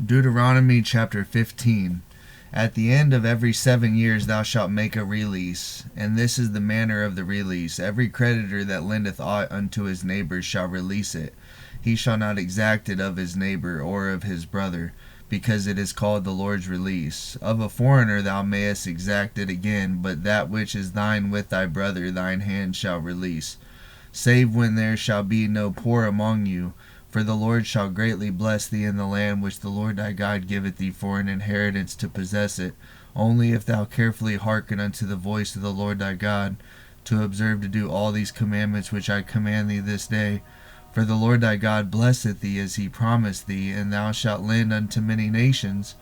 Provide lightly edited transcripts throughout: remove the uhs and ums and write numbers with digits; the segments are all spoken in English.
Deuteronomy Chapter 15. At the end of every 7 years thou shalt make a release, and this is the manner of the release. Every creditor that lendeth aught unto his neighbor shall release it. He shall not exact it of his neighbor or of his brother, because it is called the Lord's release. Of a foreigner thou mayest exact it again, but that which is thine with thy brother thine hand shall release, save when there shall be no poor among you. For the Lord shall greatly bless thee in the land which the Lord thy God giveth thee for an inheritance to possess it, only if thou carefully hearken unto the voice of the Lord thy God, to observe to do all these commandments which I command thee this day. For the Lord thy God blesseth thee as he promised thee, and thou shalt lend unto many nations,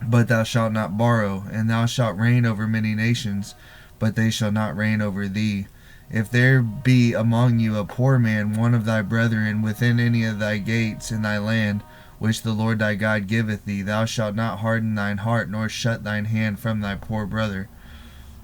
but thou shalt not borrow, and thou shalt reign over many nations, but they shall not reign over thee. If there be among you a poor man, one of thy brethren, within any of thy gates in thy land, which the Lord thy God giveth thee, thou shalt not harden thine heart, nor shut thine hand from thy poor brother.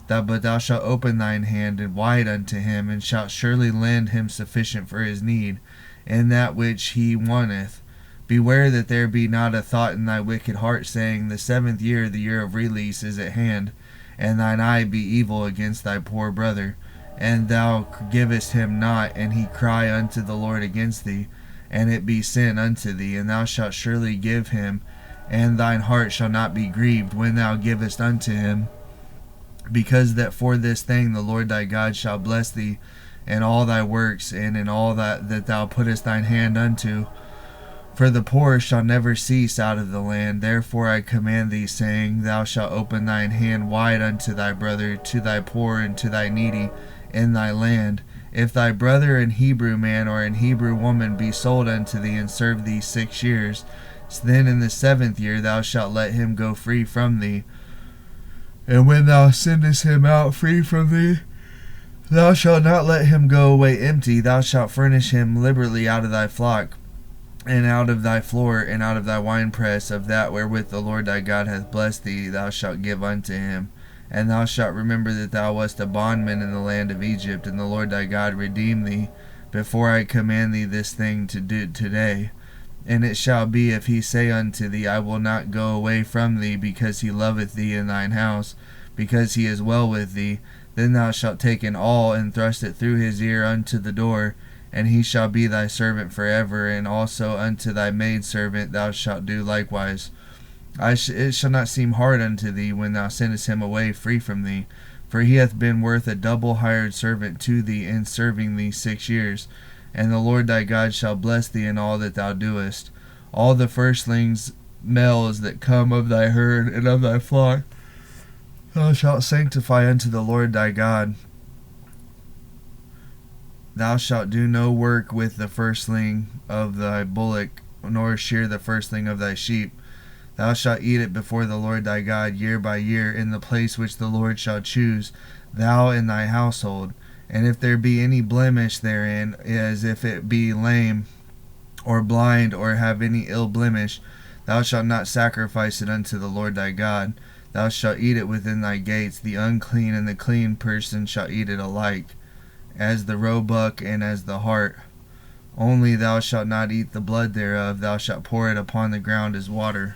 But thou shalt open thine hand wide unto him, and shalt surely lend him sufficient for his need, and that which he wanteth. Beware that there be not a thought in thy wicked heart, saying, The 7th year, the year of release, is at hand, and thine eye be evil against thy poor brother, and thou givest him not, and he cry unto the Lord against thee, and it be sin unto thee, and thou shalt surely give him, and thine heart shall not be grieved when thou givest unto him, because that for this thing the Lord thy God shall bless thee in all thy works, and in all that thou puttest thine hand unto. For the poor shall never cease out of the land. Therefore I command thee, saying, Thou shalt open thine hand wide unto thy brother, to thy poor and to thy needy in thy land. If thy brother an Hebrew man or an Hebrew woman be sold unto thee, and serve thee 6 years, then in the 7th year thou shalt let him go free from thee. And when thou sendest him out free from thee, thou shalt not let him go away empty. Thou shalt furnish him liberally out of thy flock, and out of thy floor, and out of thy winepress, of that wherewith the Lord thy God hath blessed thee, thou shalt give unto him. And thou shalt remember that thou wast a bondman in the land of Egypt, and the Lord thy God redeemed thee, before I command thee this thing to do today. And it shall be, if he say unto thee, I will not go away from thee, because he loveth thee in thine house, because he is well with thee, then thou shalt take an awl, and thrust it through his ear unto the door, and he shall be thy servant forever. And also unto thy maidservant thou shalt do likewise. It shall not seem hard unto thee when thou sendest him away free from thee, for he hath been worth a double hired servant to thee in serving thee 6 years. And the Lord thy God shall bless thee in all that thou doest. All the firstlings males that come of thy herd and of thy flock thou shalt sanctify unto the Lord thy God. Thou shalt do no work with the firstling of thy bullock, nor shear the firstling of thy sheep. Thou shalt eat it before the Lord thy God year by year, in the place which the Lord shall choose, thou and thy household. And if there be any blemish therein, as if it be lame, or blind, or have any ill blemish, thou shalt not sacrifice it unto the Lord thy God. Thou shalt eat it within thy gates. The unclean and the clean person shall eat it alike, as the roebuck and as the hart. Only thou shalt not eat the blood thereof. Thou shalt pour it upon the ground as water.